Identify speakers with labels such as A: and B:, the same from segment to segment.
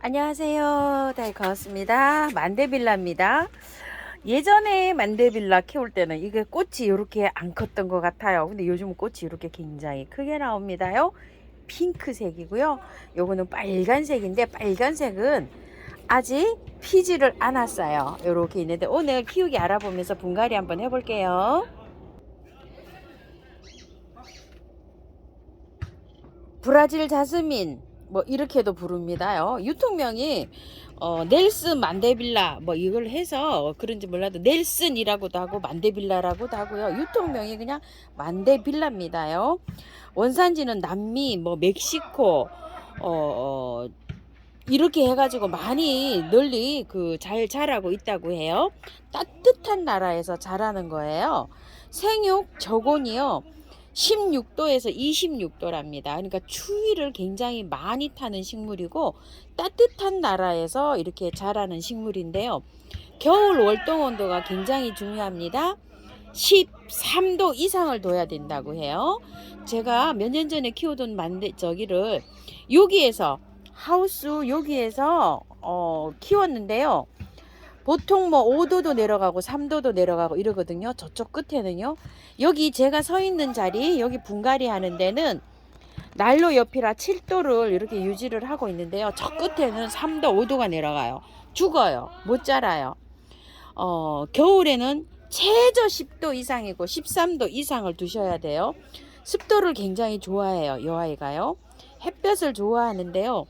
A: 안녕하세요. 반갑습니다. 만데빌라입니다. 예전에 만데빌라 키울 때는 이게 꽃이 이렇게 안 컸던 것 같아요. 근데 요즘은 꽃이 이렇게 굉장히 크게 나옵니다요. 핑크색이고요. 요거는 빨간색인데 빨간색은 아직 피지를 않았어요. 이렇게 있는데 오늘 키우기 알아보면서 분갈이 한번 해볼게요. 브라질 자스민 뭐 이렇게도 부릅니다요. 유통명이 넬슨 만데빌라 뭐 이걸 해서 그런지 몰라도 넬슨이라고도 하고 만데빌라라고도 하고요. 유통명이 그냥 만데빌라입니다요. 원산지는 남미 뭐 멕시코 어, 이렇게 해가지고 많이 널리 잘 자라고 있다고 해요. 따뜻한 나라에서 자라는 거예요. 생육 저온이요. 16도에서 26도랍니다. 그러니까 추위를 굉장히 많이 타는 식물이고 따뜻한 나라에서 이렇게 자라는 식물인데요. 겨울 월동 온도가 굉장히 중요합니다. 13도 이상을 둬야 된다고 해요. 제가 몇 년 전에 키우던 저기를 여기에서 하우스 여기에서 키웠는데요. 보통 뭐 5도도 내려가고 3도도 내려가고 이러거든요. 저쪽 끝에는요. 여기 제가 서 있는 자리, 여기 분갈이 하는 데는 난로 옆이라 7도를 이렇게 유지를 하고 있는데요. 저 끝에는 3도, 5도가 내려가요. 죽어요. 못 자라요. 겨울에는 최저 10도 이상이고 13도 이상을 두셔야 돼요. 습도를 굉장히 좋아해요. 이 아이가요. 햇볕을 좋아하는데요.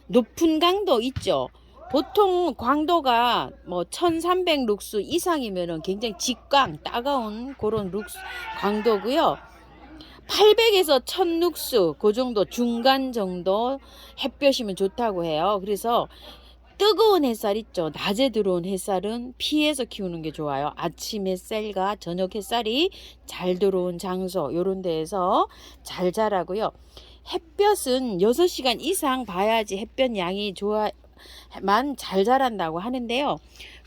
A: 높은 강도 있죠. 보통 광도가 뭐 1300 룩스 이상이면은 굉장히 직광 따가운 그런 룩스 광도고요. 800에서 1000 룩스 그 정도 중간 정도 햇볕이면 좋다고 해요. 그래서 뜨거운 햇살 있죠. 낮에 들어온 햇살은 피해서 키우는 게 좋아요. 아침 햇살과 저녁 햇살이 잘 들어온 장소 요런 데에서 잘 자라고요. 햇볕은 6시간 이상 봐야지 햇볕 양이 좋아만 잘 자란다고 하는데요.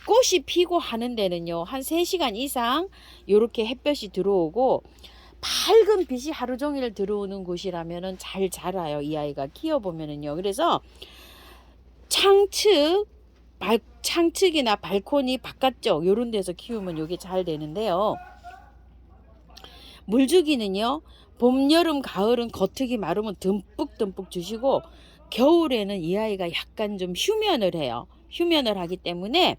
A: 꽃이 피고 하는 데는요. 한 3시간 이상 이렇게 햇볕이 들어오고 밝은 빛이 하루 종일 들어오는 곳이라면은 잘 자라요. 이 아이가 키워보면은요. 그래서 창측이나 발코니 바깥쪽 요런 데서 키우면 이게 잘 되는데요. 물주기는요. 봄, 여름, 가을은 겉흙이 마르면 듬뿍듬뿍 주시고 겨울에는 이 아이가 약간 좀 휴면을 해요. 휴면을 하기 때문에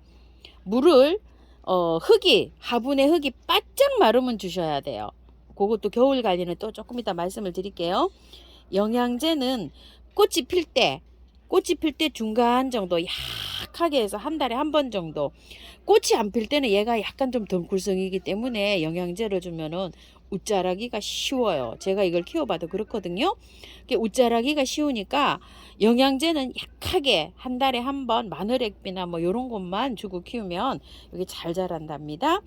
A: 물을 화분의 흙이 바짝 마르면 주셔야 돼요. 그것도 겨울 관리는 또 조금 이따 말씀을 드릴게요. 영양제는 꽃이 필 때 중간 정도 약하게 해서 한 달에 한 번 정도. 꽃이 안 필 때는 얘가 약간 좀 덩굴성이기 때문에 영양제를 주면은 웃자라기가 쉬워요. 제가 이걸 키워봐도 그렇거든요. 웃자라기가 쉬우니까 영양제는 약하게 한 달에 한 번 마늘액비나 뭐 이런 것만 주고 키우면 여기 잘 자란답니다.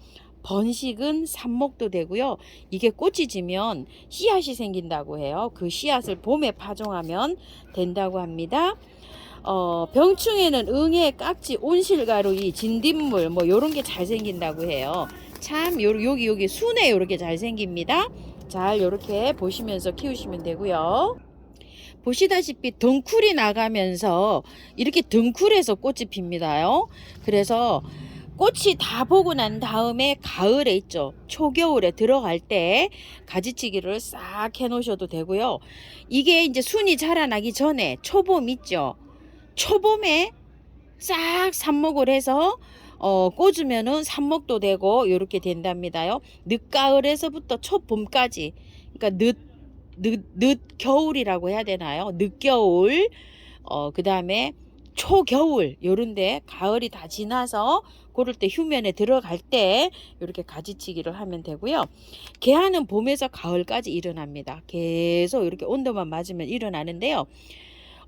A: 번식은 삽목도 되고요. 이게 꽃이 지면 씨앗이 생긴다고 해요. 그 씨앗을 봄에 파종하면 된다고 합니다. 병충해는 응애, 깍지, 온실가루이, 진딧물 뭐 요런 게 잘 생긴다고 해요. 참 여기 순에 요렇게 잘 생깁니다. 잘 요렇게 보시면서 키우시면 되고요. 보시다시피 덩쿨이 나가면서 이렇게 덩쿨에서 꽃이 핍니다요. 그래서 꽃이 다 보고 난 다음에 가을에 있죠. 초겨울에 들어갈 때 가지치기를 싹 해 놓으셔도 되고요. 이게 이제 순이 자라나기 전에 초봄 있죠. 초봄에 싹 삽목을 해서 꽂으면은 삽목도 되고 이렇게 된답니다요. 늦가을에서부터 초봄까지, 그러니까 늦겨울이라고 해야 되나요? 늦겨울, 그 다음에 초겨울, 요런데 가을이 다 지나서 그럴 때 휴면에 들어갈 때 이렇게 가지치기를 하면 되고요. 개화는 봄에서 가을까지 일어납니다. 계속 이렇게 온도만 맞으면 일어나는데요.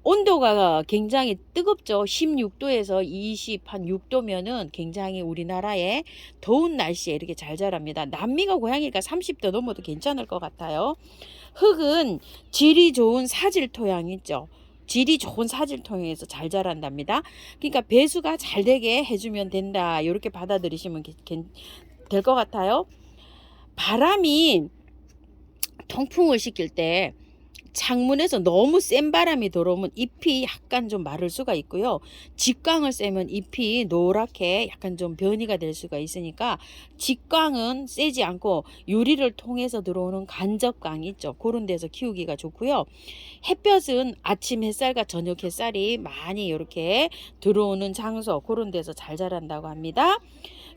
A: 온도가 굉장히 뜨겁죠. 16도에서 26도면은 굉장히 우리나라에 더운 날씨에 이렇게 잘 자랍니다. 남미가 고향이니까 30도 넘어도 괜찮을 것 같아요. 흙은 질이 좋은 사질 토양 있죠. 질이 좋은 사질 토양에서 잘 자란답니다. 그러니까 배수가 잘 되게 해주면 된다. 이렇게 받아들이시면 될 것 같아요. 바람이 통풍을 시킬 때 창문에서 너무 센 바람이 들어오면 잎이 약간 좀 마를 수가 있고요. 직광을 쐬면 잎이 노랗게 약간 좀 변이가 될 수가 있으니까 직광은 쐬지 않고 유리를 통해서 들어오는 간접광 있죠. 그런 데서 키우기가 좋고요. 햇볕은 아침 햇살과 저녁 햇살이 많이 이렇게 들어오는 장소, 그런 데서 잘 자란다고 합니다.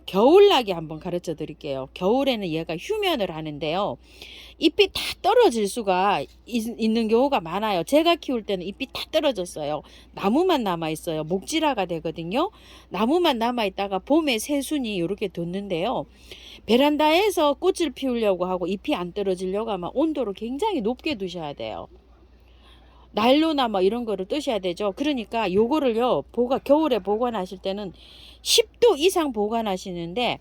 A: 겨울나기 한번 가르쳐 드릴게요. 겨울에는 얘가 휴면을 하는데요. 잎이 다 떨어질 수가 있는 경우가 많아요. 제가 키울 때는 잎이 다 떨어졌어요. 나무만 남아 있어요. 목질화가 되거든요. 나무만 남아 있다가 봄에 새순이 이렇게 돋는데요. 베란다에서 꽃을 피우려고 하고 잎이 안 떨어지려고 하면 온도를 굉장히 높게 두셔야 돼요. 난로나 뭐 이런 거를 뜨셔야 되죠. 그러니까 요거를요, 겨울에 보관하실 때는 10도 이상 보관하시는데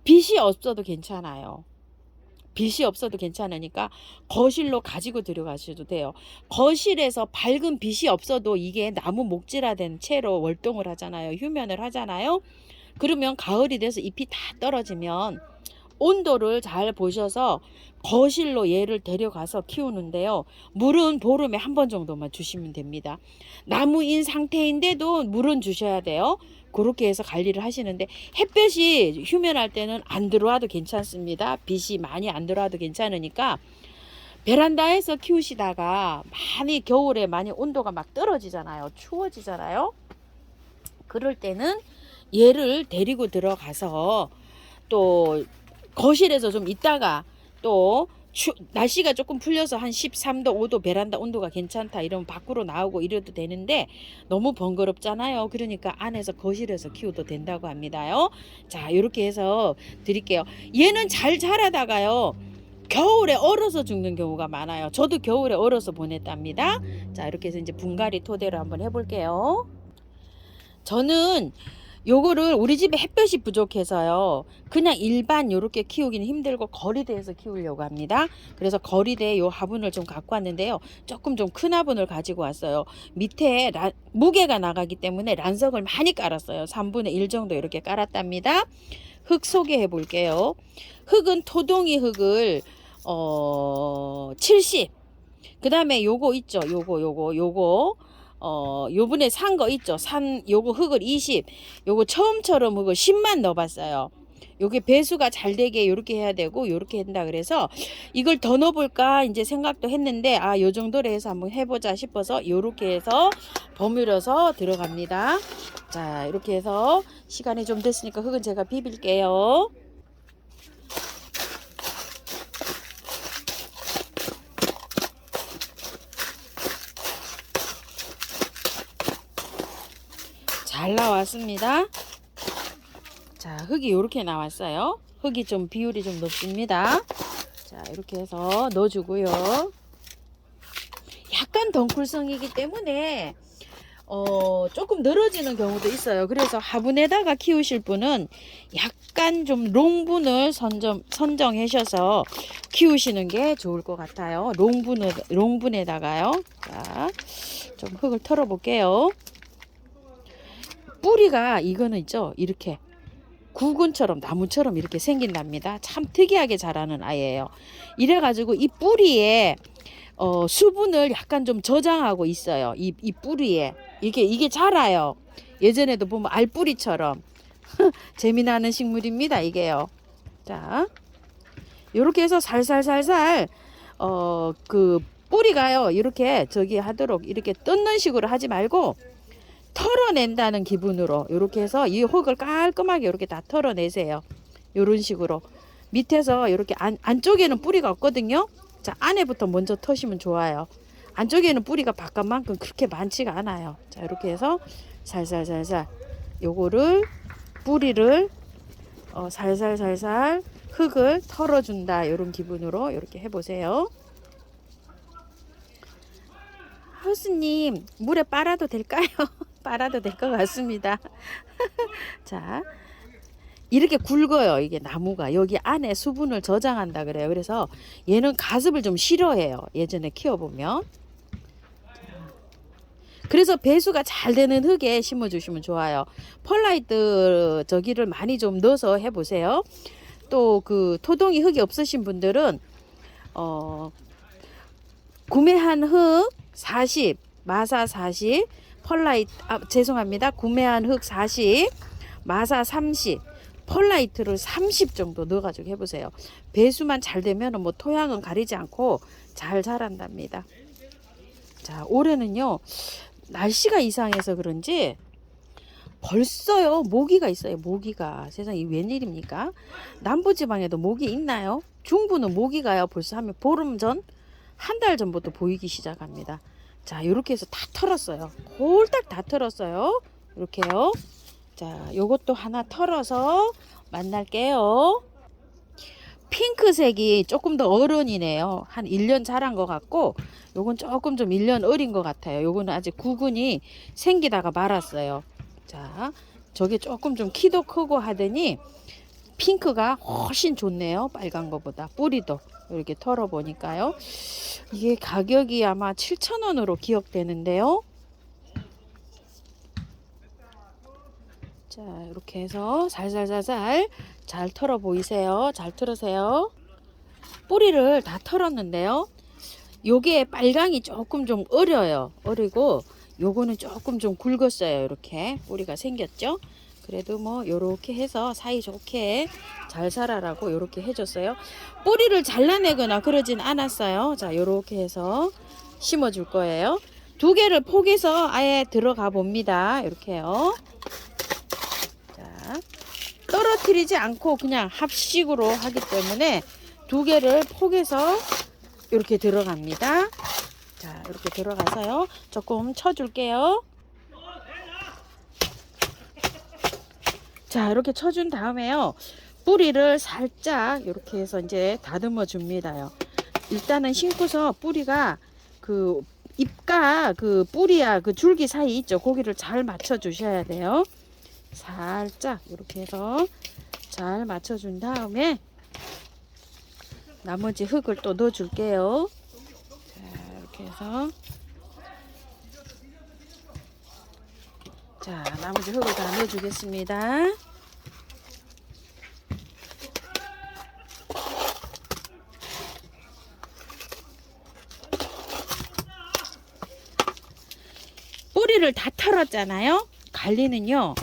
A: 빛이 없어도 괜찮아요. 빛이 없어도 괜찮으니까 거실로 가지고 들어가셔도 돼요. 거실에서 밝은 빛이 없어도 이게 나무 목질화된 채로 월동을 하잖아요. 휴면을 하잖아요. 그러면 가을이 돼서 잎이 다 떨어지면 온도를 잘 보셔서 거실로 얘를 데려가서 키우는데요. 물은 보름에 한 번 정도만 주시면 됩니다. 나무인 상태인데도 물은 주셔야 돼요. 그렇게 해서 관리를 하시는데 햇볕이 휴면할 때는 안 들어와도 괜찮습니다. 빛이 많이 안 들어와도 괜찮으니까 베란다에서 키우시다가 많이 겨울에 많이 온도가 막 떨어지잖아요. 추워지잖아요. 그럴 때는 얘를 데리고 들어가서 또 거실에서 좀 있다가 또 날씨가 조금 풀려서 한 13도 5도 베란다 온도가 괜찮다 이러면 밖으로 나오고 이래도 되는데 너무 번거롭잖아요. 그러니까 안에서 거실에서 키워도 된다고 합니다요. 자, 이렇게 해서 드릴게요. 얘는 잘 자라다가요 겨울에 얼어서 죽는 경우가 많아요. 저도 겨울에 얼어서 보냈답니다. 자, 이렇게 해서 이제 분갈이 토대로 한번 해볼게요. 저는 요거를 우리 집에 햇볕이 부족해서요. 그냥 일반 요렇게 키우기는 힘들고 거리대에서 키우려고 합니다. 그래서 거리대에 요 화분을 좀 갖고 왔는데요. 조금 좀 큰 화분을 가지고 왔어요. 밑에 무게가 나가기 때문에 란석을 많이 깔았어요. 3분의 1 정도 이렇게 깔았답니다. 흙 소개해 볼게요. 흙은 토동이 흙을 70. 그 다음에 요거 있죠. 요거 요번에 산 거 있죠. 요거 흙을 20, 요거 처음처럼 흙을 10만 넣어봤어요. 요게 배수가 잘 되게 요렇게 해야 되고 요렇게 한다 그래서 이걸 더 넣어볼까 이제 생각도 했는데 요 정도로 해서 한번 해보자 싶어서 요렇게 해서 버무려서 들어갑니다. 자, 이렇게 해서 시간이 좀 됐으니까 흙은 제가 비빌게요. 잘 나왔습니다. 자, 흙이 이렇게 나왔어요. 흙이 좀 비율이 좀 높습니다. 자, 이렇게 해서 넣어주고요. 약간 덩쿨성이기 때문에 조금 늘어지는 경우도 있어요. 그래서 화분에다가 키우실 분은 약간 좀 롱분을 선정하셔서 키우시는 게 좋을 것 같아요. 롱분에다가요. 자, 좀 흙을 털어 볼게요. 뿌리가 이거는 있죠. 이렇게 구근처럼 나무처럼 이렇게 생긴답니다. 참 특이하게 자라는 아이예요. 이래가지고 이 뿌리에 수분을 약간 좀 저장하고 있어요. 이 뿌리에 이게 자라요. 예전에도 보면 알뿌리처럼 재미나는 식물입니다. 이게요. 자, 이렇게 해서 살살살살 그 뿌리가요. 이렇게 저기 하도록 이렇게 뜯는 식으로 하지 말고 털어낸다는 기분으로 이렇게 해서 이 흙을 깔끔하게 이렇게 다 털어내세요. 이런 식으로 밑에서 이렇게 안쪽에는 뿌리가 없거든요. 자, 안에부터 먼저 터시면 좋아요. 안쪽에는 뿌리가 바깥만큼 그렇게 많지가 않아요. 자, 이렇게 해서 살살살살 요거를 뿌리를 살살살살 흙을 털어준다 이런 기분으로 이렇게 해보세요. 하우스님 물에 빨아도 될까요? 빨아도 될 것 같습니다. 자, 이렇게 굵어요. 이게 나무가 여기 안에 수분을 저장한다 그래요. 그래서 얘는 가습을 좀 싫어해요. 예전에 키워보면. 그래서 배수가 잘 되는 흙에 심어주시면 좋아요. 펄라이트 저기를 많이 좀 넣어서 해보세요. 또 그 토동이 흙이 없으신 분들은 구매한 흙 40, 마사 40, 펄라이트, 죄송합니다. 구매한 흙 40, 마사 30, 펄라이트를 30 정도 넣어가지고 해보세요. 배수만 잘 되면 뭐 토양은 가리지 않고 잘 자란답니다. 자, 올해는요, 날씨가 이상해서 그런지 벌써요, 모기가 있어요. 모기가. 세상에 웬일입니까? 남부지방에도 모기 있나요? 중부는 모기가요, 벌써 하면 보름 전, 한 달 전부터 보이기 시작합니다. 자, 이렇게 해서 다 털었어요. 홀딱 다 털었어요. 이렇게요. 자, 요것도 하나 털어서 만날게요. 핑크색이 조금 더 어른이네요. 한 1년 자란 것 같고, 요건 조금 좀 1년 어린 것 같아요. 요거는 아직 구근이 생기다가 말았어요. 자, 저게 조금 좀 키도 크고 하더니 핑크가 훨씬 좋네요. 빨간 거보다. 뿌리도 이렇게 털어보니까요. 이게 가격이 아마 7,000원으로 기억되는데요. 자, 이렇게 해서 살살살살 잘 털어 보이세요? 잘 털으세요. 뿌리를 다 털었는데요. 요게 빨강이 조금 좀 어려요. 어리고 요거는 조금 좀 굵었어요. 이렇게 뿌리가 생겼죠. 그래도 뭐 요렇게 해서 사이좋게 잘 자라라고 요렇게 해줬어요. 뿌리를 잘라내거나 그러진 않았어요. 자, 요렇게 해서 심어 줄 거예요. 두 개를 포개서 아예 들어가 봅니다. 이렇게요. 자, 떨어뜨리지 않고 그냥 합식으로 하기 때문에 두 개를 포개서 이렇게 들어갑니다. 자, 이렇게 들어가서요. 조금 쳐줄게요. 자, 이렇게 쳐준 다음에요. 뿌리를 살짝 이렇게 해서 이제 다듬어 줍니다요. 일단은 심고서 뿌리가 그 잎과 그 뿌리야 그 줄기 사이 있죠. 고기를 잘 맞춰 주셔야 돼요. 살짝 이렇게 해서 잘 맞춰 준 다음에 나머지 흙을 또 넣어 줄게요. 자, 이렇게 해서 자, 나머지 흙을 다 넣어 주겠습니다. 뿌리를 다 털었잖아요. 관리는요,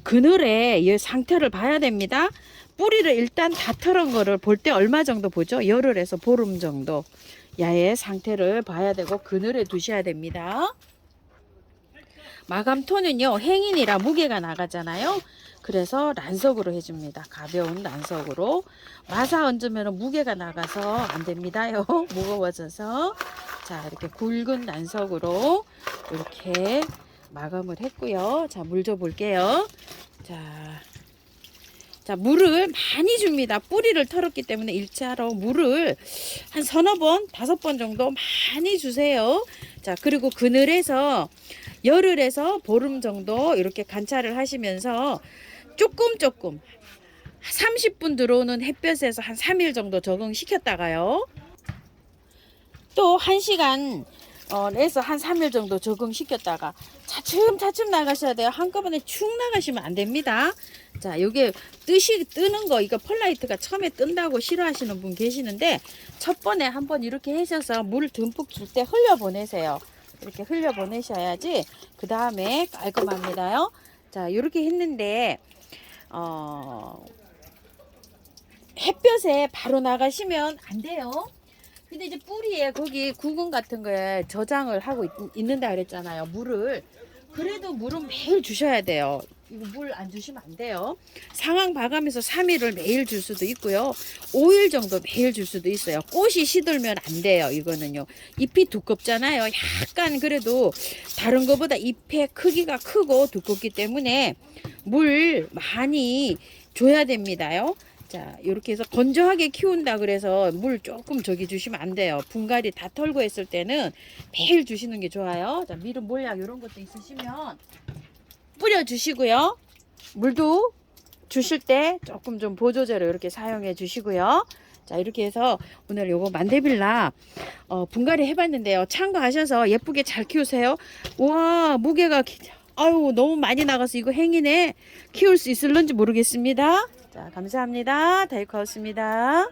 A: 그늘에 이 상태를 봐야 됩니다. 뿌리를 일단 다 털은 거를 볼 때 얼마 정도 보죠? 열흘에서 보름 정도 야의 상태를 봐야 되고 그늘에 두셔야 됩니다. 마감토는요, 행인이라 무게가 나가잖아요. 그래서 란석으로 해줍니다. 가벼운 란석으로. 마사 얹으면 무게가 나가서 안 됩니다요. 무거워져서. 자, 이렇게 굵은 란석으로 이렇게 마감을 했고요. 자, 물 줘 볼게요. 자, 물을 많이 줍니다. 뿌리를 털었기 때문에 일차로 물을 한 서너 번, 5번 정도 많이 주세요. 자, 그리고 그늘에서 열흘에서 보름 정도 이렇게 관찰을 하시면서 조금 30분 들어오는 햇볕에서 한 3일 정도 적응시켰다가요. 또 1시간 에서 한 3일 정도 적응시켰다가 차츰 나가셔야 돼요. 한꺼번에 축 나가시면 안 됩니다. 자, 요게 뜨는 거, 이거 펄라이트가 처음에 뜬다고 싫어하시는 분 계시는데 첫 번에 한번 이렇게 하셔서 물 듬뿍 줄 때 흘려보내세요. 이렇게 흘려보내셔야지 그 다음에 깔끔합니다요. 자, 이렇게 했는데 햇볕에 바로 나가시면 안 돼요. 근데 이제 뿌리에 거기 구근 같은 거에 저장을 하고 있는다 그랬잖아요. 물을. 그래도 물은 매일 주셔야 돼요. 이거 물 안 주시면 안 돼요. 상황 봐가면서 3일을 매일 줄 수도 있고요. 5일 정도 매일 줄 수도 있어요. 꽃이 시들면 안 돼요. 이거는요. 잎이 두껍잖아요. 약간 그래도 다른 것보다 잎의 크기가 크고 두껍기 때문에 물 많이 줘야 됩니다요. 자, 이렇게 해서 건조하게 키운다 그래서 물 조금 저기 주시면 안 돼요. 분갈이 다 털고 했을 때는 매일 주시는 게 좋아요. 자, 미름 몰약 이런 것도 있으시면 뿌려 주시고요. 물도 주실 때 조금 좀 보조제로 이렇게 사용해 주시고요. 자, 이렇게 해서 오늘 요거 만데빌라 분갈이 해봤는데요. 참고하셔서 예쁘게 잘 키우세요. 와, 무게가 아유 너무 많이 나가서 이거 행인에 키울 수 있을런지 모르겠습니다. 자, 감사합니다. 다이커였습니다.